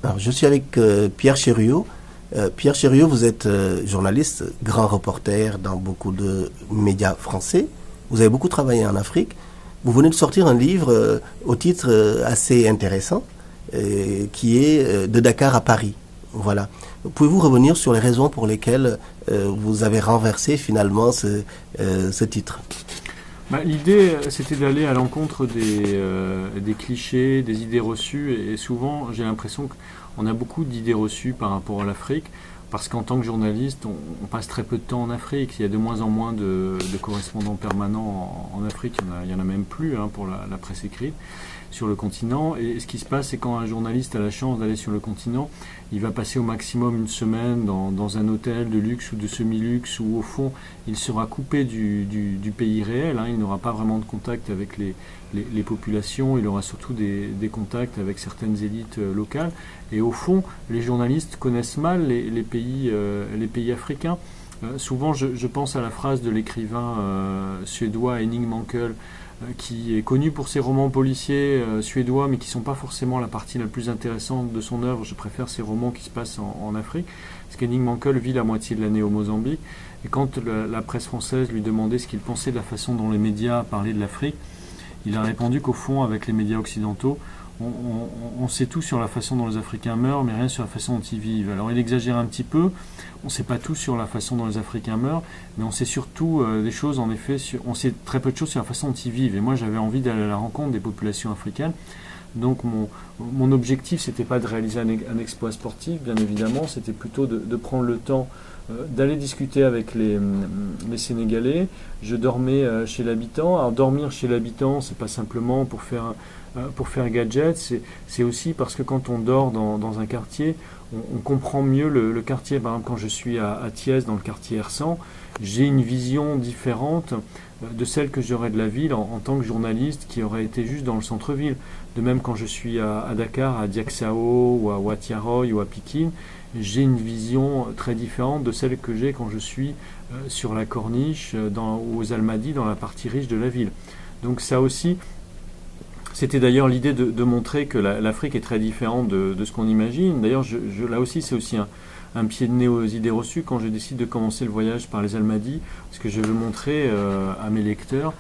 Alors, je suis avec Pierre Chériot. Pierre Chériot, vous êtes journaliste, grand reporter dans beaucoup de médias français. Vous avez beaucoup travaillé en Afrique. Vous venez de sortir un livre au titre assez intéressant, qui est De Dakar à Paris. Voilà. Pouvez-vous revenir sur les raisons pour lesquelles vous avez renversé finalement ce titre? L'idée, c'était d'aller à l'encontre des clichés, des idées reçues. Et souvent, j'ai l'impression qu'on a beaucoup d'idées reçues par rapport à l'Afrique. Parce qu'en tant que journaliste, on passe très peu de temps en Afrique. Il y a de moins en moins de correspondants permanents en Afrique. Il n'y en a même plus pour la presse écrite sur le continent. Et ce qui se passe, c'est quand un journaliste a la chance d'aller sur le continent, il va passer au maximum une semaine dans un hôtel de luxe ou de semi-luxe où, au fond, il sera coupé du pays réel. Il n'aura pas vraiment de contact avec les populations. Il aura surtout des contacts avec certaines élites locales. Et au fond, les journalistes connaissent mal les pays africains. Souvent, je pense à la phrase de l'écrivain suédois Henning Mankell, qui est connu pour ses romans policiers suédois, mais qui ne sont pas forcément la partie la plus intéressante de son œuvre. Je préfère ses romans qui se passent en Afrique, parce qu'Henning Mankell vit la moitié de l'année au Mozambique, et quand la presse française lui demandait ce qu'il pensait de la façon dont les médias parlaient de l'Afrique, il a répondu qu'au fond, avec les médias occidentaux, on sait tout sur la façon dont les Africains meurent, mais rien sur la façon dont ils vivent. Alors il exagère un petit peu, on ne sait pas tout sur la façon dont les Africains meurent, mais on sait surtout des choses, en effet, on sait très peu de choses sur la façon dont ils vivent. Et moi j'avais envie d'aller à la rencontre des populations africaines. Donc mon objectif, c'était pas de réaliser un exploit sportif, bien évidemment, c'était plutôt de prendre le temps d'aller discuter avec les Sénégalais. Je dormais chez l'habitant. Alors dormir chez l'habitant, c'est pas simplement pour faire gadget, c'est aussi parce que quand on dort dans un quartier, on comprend mieux le quartier. Par exemple, quand je suis à Thiès, dans le quartier Hersent, j'ai une vision différente de celle que j'aurais de la ville en tant que journaliste qui aurait été juste dans le centre-ville. De même, quand je suis à Dakar, à Diacksao, ou à Watiaroy, ou à Pikine, j'ai une vision très différente de celle que j'ai quand je suis sur la corniche, aux Almadies, dans la partie riche de la ville. Donc ça aussi, c'était d'ailleurs l'idée de montrer que l'Afrique est très différente de ce qu'on imagine. D'ailleurs, là aussi, c'est aussi un pied de nez aux idées reçues quand je décide de commencer le voyage par les Almadies, parce que je veux montrer à mes lecteurs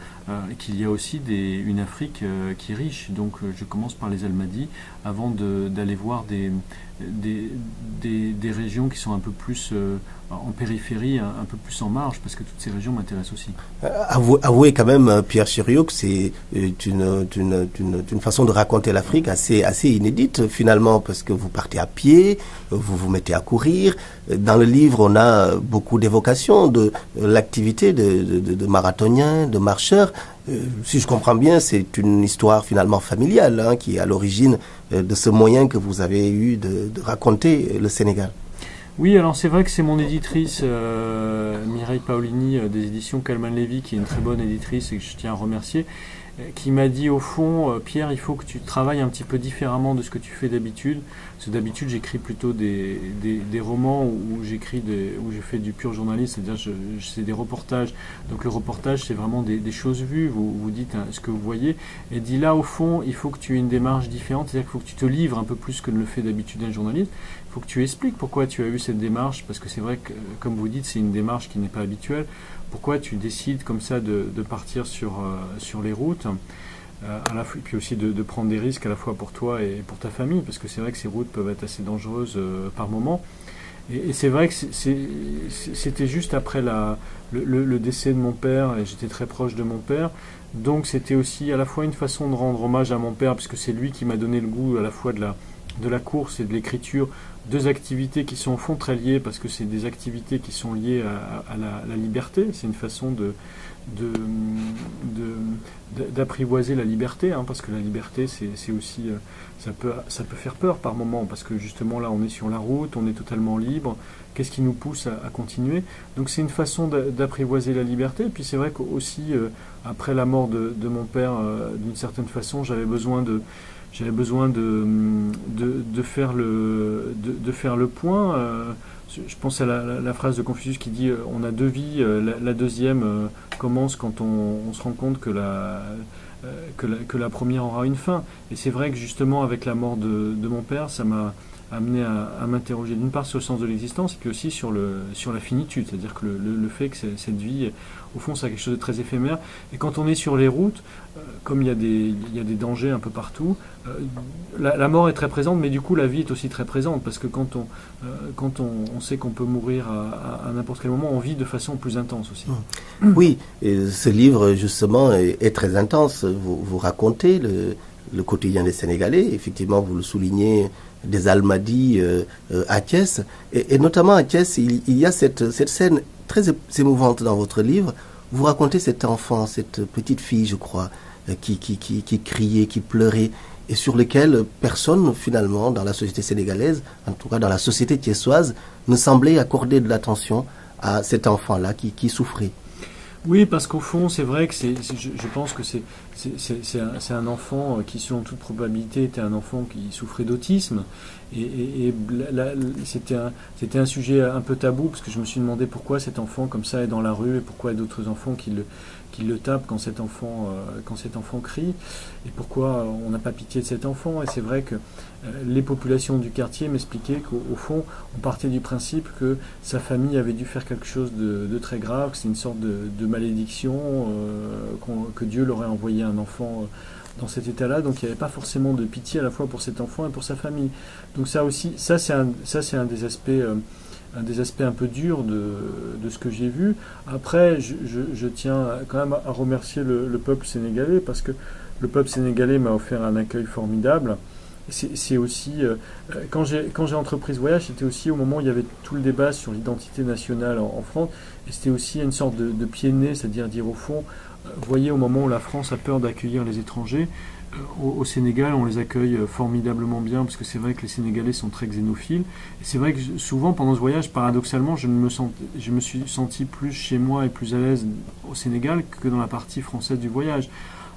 qu'il y a aussi une Afrique qui est riche. Donc je commence par les Almadies avant d'aller voir des régions qui sont un peu plus en périphérie, un peu plus en marge, parce que toutes ces régions m'intéressent aussi. Avouez quand même, Pierre Chériot, que c'est une façon de raconter l'Afrique assez inédite finalement, parce que vous partez à pied, vous vous mettez à courir. Dans le livre, on a beaucoup d'évocations de l'activité de marathoniens, de marcheurs. Si je comprends bien, c'est une histoire finalement familiale qui est à l'origine de ce moyen que vous avez eu de raconter le Sénégal. Oui, alors c'est vrai que c'est mon éditrice, Mireille Paolini, des éditions Calman Lévy, qui est une très bonne éditrice et que je tiens à remercier, qui m'a dit au fond, Pierre, il faut que tu travailles un petit peu différemment de ce que tu fais d'habitude. Parce que d'habitude, j'écris plutôt des romans où je fais du pur journalisme, c'est-à-dire c'est des reportages. Donc le reportage, c'est vraiment des choses vues, vous dites ce que vous voyez. Et dit là, au fond, il faut que tu aies une démarche différente, c'est-à-dire qu'il faut que tu te livres un peu plus que ne le fait d'habitude un journaliste. Il faut que tu expliques pourquoi tu as eu cette démarche, parce que c'est vrai que, comme vous dites, c'est une démarche qui n'est pas habituelle. Pourquoi tu décides comme ça de partir sur les routes, et puis aussi de prendre des risques à la fois pour toi et pour ta famille, parce que c'est vrai que ces routes peuvent être assez dangereuses par moment. Et c'est vrai que c'était juste après le décès de mon père, et j'étais très proche de mon père, donc c'était aussi à la fois une façon de rendre hommage à mon père, puisque c'est lui qui m'a donné le goût à la fois de la course et de l'écriture, deux activités qui sont au fond très liées, parce que c'est des activités qui sont liées à la liberté. C'est une façon d'apprivoiser la liberté, parce que la liberté, c'est aussi, ça peut faire peur par moment, parce que justement là, on est sur la route, on est totalement libre. Qu'est-ce qui nous pousse à continuer? Donc c'est une façon d'apprivoiser la liberté. Et puis c'est vrai qu'aussi, après la mort de mon père, d'une certaine façon, j'avais besoin de faire le point. Je pense à la phrase de Confucius qui dit on a deux vies, la deuxième commence quand on se rend compte que la première aura une fin. Et c'est vrai que justement avec la mort de mon père, ça m'a amené à m'interroger d'une part sur le sens de l'existence et puis aussi sur la finitude, c'est-à-dire que le fait que cette vie, au fond, c'est quelque chose de très éphémère. Et quand on est sur les routes, comme il y a des dangers un peu partout, la mort est très présente, mais du coup la vie est aussi très présente, parce que quand on sait qu'on peut mourir à n'importe quel moment, on vit de façon plus intense aussi. Oui, et ce livre justement est très intense. Vous racontez le quotidien des Sénégalais. Effectivement, vous le soulignez, des Almadies à Thiès. Et notamment à Thiès, il y a cette scène très émouvante dans votre livre. Vous racontez cet enfant, cette petite fille, je crois, qui criait, qui pleurait, et sur lequel personne, finalement, dans la société sénégalaise, en tout cas dans la société thiessoise, ne semblait accorder de l'attention à cet enfant-là qui souffrait. Oui, parce qu'au fond, c'est vrai que je pense que c'est un enfant qui, selon toute probabilité, était un enfant qui souffrait d'autisme. Et c'était un sujet un peu tabou, parce que je me suis demandé pourquoi cet enfant comme ça est dans la rue et pourquoi il y a d'autres enfants qui le tapent quand cet enfant crie, et pourquoi on n'a pas pitié de cet enfant. Et c'est vrai que les populations du quartier m'expliquaient qu'au fond, on partait du principe que sa famille avait dû faire quelque chose de très grave, que c'est une sorte de malédiction, que Dieu leur ait envoyé un enfant dans cet état-là, donc il n'y avait pas forcément de pitié à la fois pour cet enfant et pour sa famille. Donc ça aussi, ça c'est un des aspects un peu durs de ce que j'ai vu. Après, je tiens quand même à remercier le peuple sénégalais, parce que le peuple sénégalais m'a offert un accueil formidable. C'est aussi, quand j'ai entrepris ce voyage, c'était aussi au moment où il y avait tout le débat sur l'identité nationale en France, et c'était aussi une sorte de pied de nez, c'est-à-dire dire au fond, voyez, au moment où la France a peur d'accueillir les étrangers, au Sénégal, on les accueille formidablement bien, parce que c'est vrai que les Sénégalais sont très xénophiles. Et c'est vrai que souvent, pendant ce voyage, paradoxalement, je me suis senti plus chez moi et plus à l'aise au Sénégal que dans la partie française du voyage.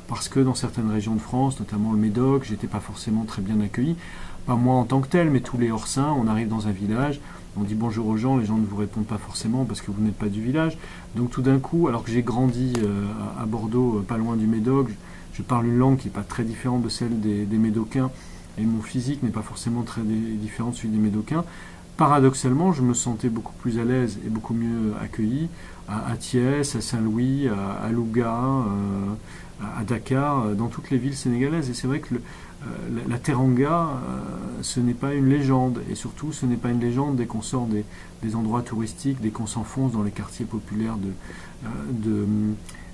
Parce que dans certaines régions de France, notamment le Médoc, j'étais pas forcément très bien accueilli. Pas moi en tant que tel, mais tous les hors-saints. On arrive dans un village, on dit bonjour aux gens, les gens ne vous répondent pas forcément parce que vous n'êtes pas du village. Donc tout d'un coup, alors que j'ai grandi à Bordeaux, pas loin du Médoc, je parle une langue qui n'est pas très différente de celle des Médocains, et mon physique n'est pas forcément très différent de celui des Médocains. Paradoxalement, je me sentais beaucoup plus à l'aise et beaucoup mieux accueilli à Thiès, à Saint-Louis, à Louga, à Dakar, dans toutes les villes sénégalaises. Et c'est vrai que la Teranga, ce n'est pas une légende. Et surtout, ce n'est pas une légende dès qu'on sort des endroits touristiques, dès qu'on s'enfonce dans les quartiers populaires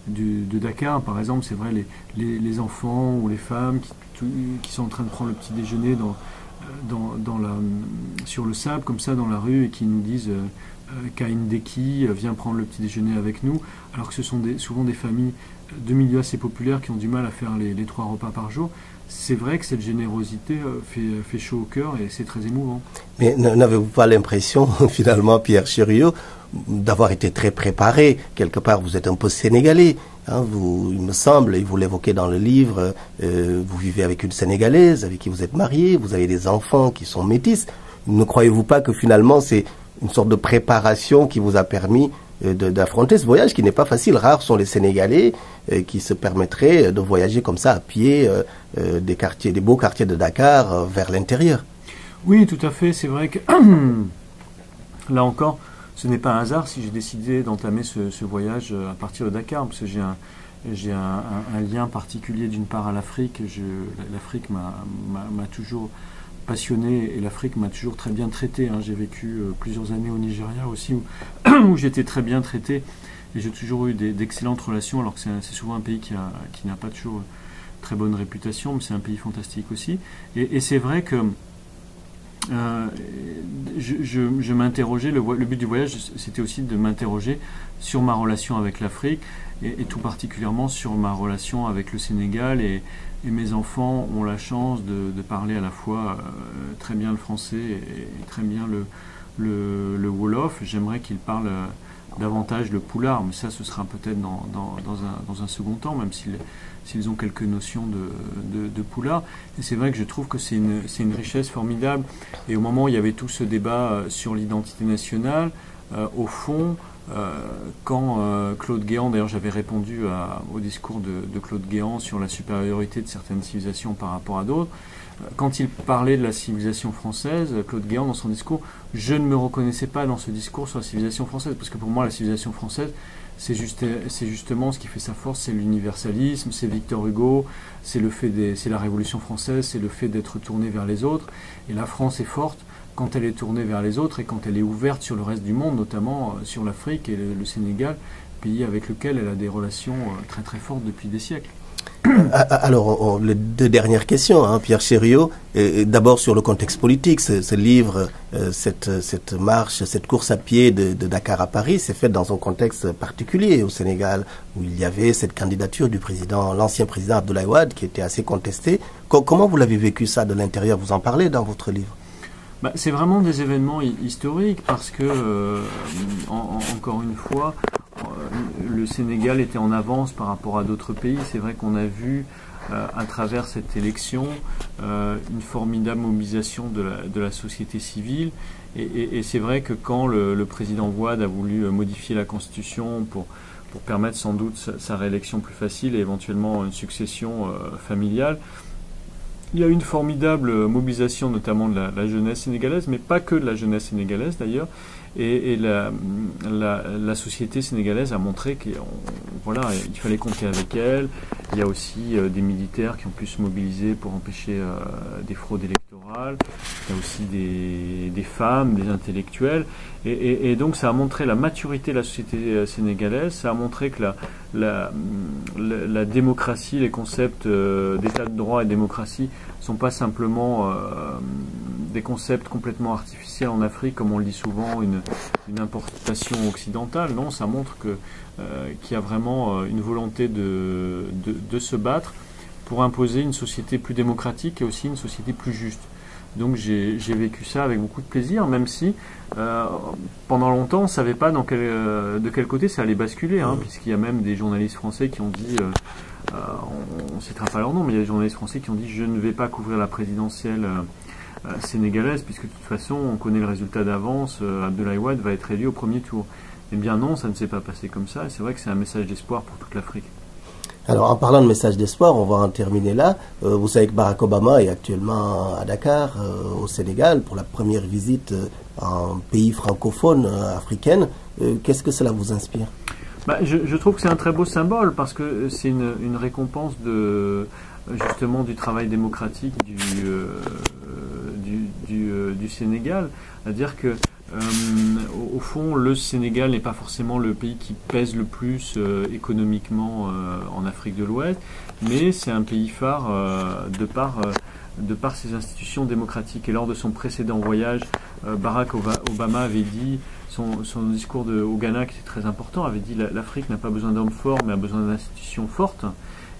de Dakar. Par exemple, c'est vrai, les enfants ou les femmes qui sont en train de prendre le petit déjeuner sur le sable, comme ça, dans la rue, et qui nous disent Kaindeki, viens prendre le petit déjeuner avec nous, alors que ce sont souvent des familles de milieux assez populaires qui ont du mal à faire les 3 repas par jour. C'est vrai que cette générosité fait chaud au cœur, et c'est très émouvant. Mais n'avez-vous pas l'impression, finalement, Pierre Chériot, d'avoir été très préparé? Quelque part, vous êtes un peu sénégalais. Hein, il me semble, et vous l'évoquez dans le livre, vous vivez avec une Sénégalaise avec qui vous êtes marié, vous avez des enfants qui sont métis. Ne croyez-vous pas que finalement c'est une sorte de préparation qui vous a permis d'affronter ce voyage qui n'est pas facile? Rares sont les Sénégalais qui se permettraient de voyager comme ça à pied des beaux quartiers de Dakar vers l'intérieur. Oui, tout à fait. C'est vrai que là encore, ce n'est pas un hasard si j'ai décidé d'entamer ce voyage à partir de Dakar, parce que j'ai un lien particulier d'une part à l'Afrique. L'Afrique m'a toujours passionné, et l'Afrique m'a toujours très bien traité. Hein. J'ai vécu plusieurs années au Nigeria aussi, où j'étais très bien traité, et j'ai toujours eu d'excellentes relations, alors que c'est souvent un pays qui n'a pas toujours très bonne réputation, mais c'est un pays fantastique aussi. Et c'est vrai que je m'interrogeais, le but du voyage, c'était aussi de m'interroger sur ma relation avec l'Afrique, et tout particulièrement sur ma relation avec le Sénégal. Et mes enfants ont la chance de parler à la fois très bien le français et très bien le Wolof. J'aimerais qu'ils parlent davantage le Pulaar, mais ça, ce sera peut-être dans un second temps, même s'ils ont quelques notions de Pulaar. Et c'est vrai que je trouve que c'est une richesse formidable. Et au moment où il y avait tout ce débat sur l'identité nationale, au fond, quand Claude Guéant, d'ailleurs j'avais répondu au discours de Claude Guéant sur la supériorité de certaines civilisations par rapport à d'autres, quand il parlait de la civilisation française, Claude Guéant dans son discours, je ne me reconnaissais pas dans ce discours sur la civilisation française, parce que pour moi la civilisation française, c'est justement ce qui fait sa force, c'est l'universalisme, c'est Victor Hugo, c'est la Révolution française, c'est le fait d'être tourné vers les autres, et la France est forte quand elle est tournée vers les autres et quand elle est ouverte sur le reste du monde, notamment sur l'Afrique et le Sénégal, pays avec lequel elle a des relations très très fortes depuis des siècles. Alors, les deux dernières questions, hein, Pierre Chériot. D'abord sur le contexte politique, ce livre, cette marche, cette course à pied de Dakar à Paris, s'est faite dans un contexte particulier au Sénégal, où il y avait cette candidature du président, l'ancien président Abdoulaye Wade, qui était assez contestée. Comment vous l'avez vécu ça de l'intérieur? Vous en parlez dans votre livre? C'est vraiment des événements historiques parce que, encore une fois, le Sénégal était en avance par rapport à d'autres pays. C'est vrai qu'on a vu à travers cette élection une formidable mobilisation de la société civile. Et c'est vrai que quand le président Wade a voulu modifier la Constitution pour permettre sans doute sa réélection plus facile et éventuellement une succession familiale, il y a eu une formidable mobilisation notamment de la jeunesse sénégalaise, mais pas que de la jeunesse sénégalaise d'ailleurs. Et la société sénégalaise a montré qu'il fallait compter avec elle. Il y a aussi des militaires qui ont pu se mobiliser pour empêcher des fraudes électorales. Il y a aussi des femmes, des intellectuels. Et donc ça a montré la maturité de la société sénégalaise. Ça a montré que la démocratie, les concepts d'état de droit et de démocratie sont pas simplement des concepts complètement artificiels en Afrique, comme on le dit souvent, une importation occidentale. Non, ça montre qu'il y a vraiment une volonté de se battre pour imposer une société plus démocratique et aussi une société plus juste. Donc j'ai vécu ça avec beaucoup de plaisir, même si pendant longtemps on ne savait pas de quel côté ça allait basculer, hein, puisqu'il y a même des journalistes français qui ont dit, on ne citera pas leur nom, mais il y a des journalistes français qui ont dit je ne vais pas couvrir la présidentielle sénégalaise, puisque de toute façon on connaît le résultat d'avance, Abdoulaye Wade va être élu au premier tour. Eh bien non, ça ne s'est pas passé comme ça, et c'est vrai que c'est un message d'espoir pour toute l'Afrique. Alors, en parlant de message d'espoir, on va en terminer là. Vous savez que Barack Obama est actuellement à Dakar, au Sénégal, pour la première visite en pays francophone africaine. Qu'est-ce que cela vous inspire? Je trouve que c'est un très beau symbole parce que c'est une récompense justement du travail démocratique du Sénégal. C'est-à-dire que au fond, le Sénégal n'est pas forcément le pays qui pèse le plus économiquement en Afrique de l'Ouest, mais c'est un pays phare de par ses institutions démocratiques. Et lors de son précédent voyage, Barack Obama avait dit, son discours au Ghana, qui était très important, avait dit l'Afrique n'a pas besoin d'hommes forts, mais a besoin d'institutions fortes.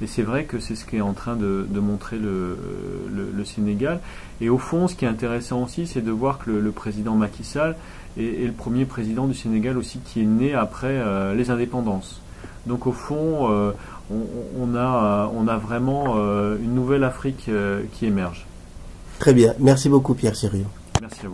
Et c'est vrai que c'est ce qu'est en train de montrer le Sénégal. Et au fond, ce qui est intéressant aussi, c'est de voir que le président Macky Sall est le premier président du Sénégal aussi qui est né après les indépendances. Donc au fond, on a vraiment une nouvelle Afrique qui émerge. Très bien. Merci beaucoup Pierre Chériot. Merci à vous.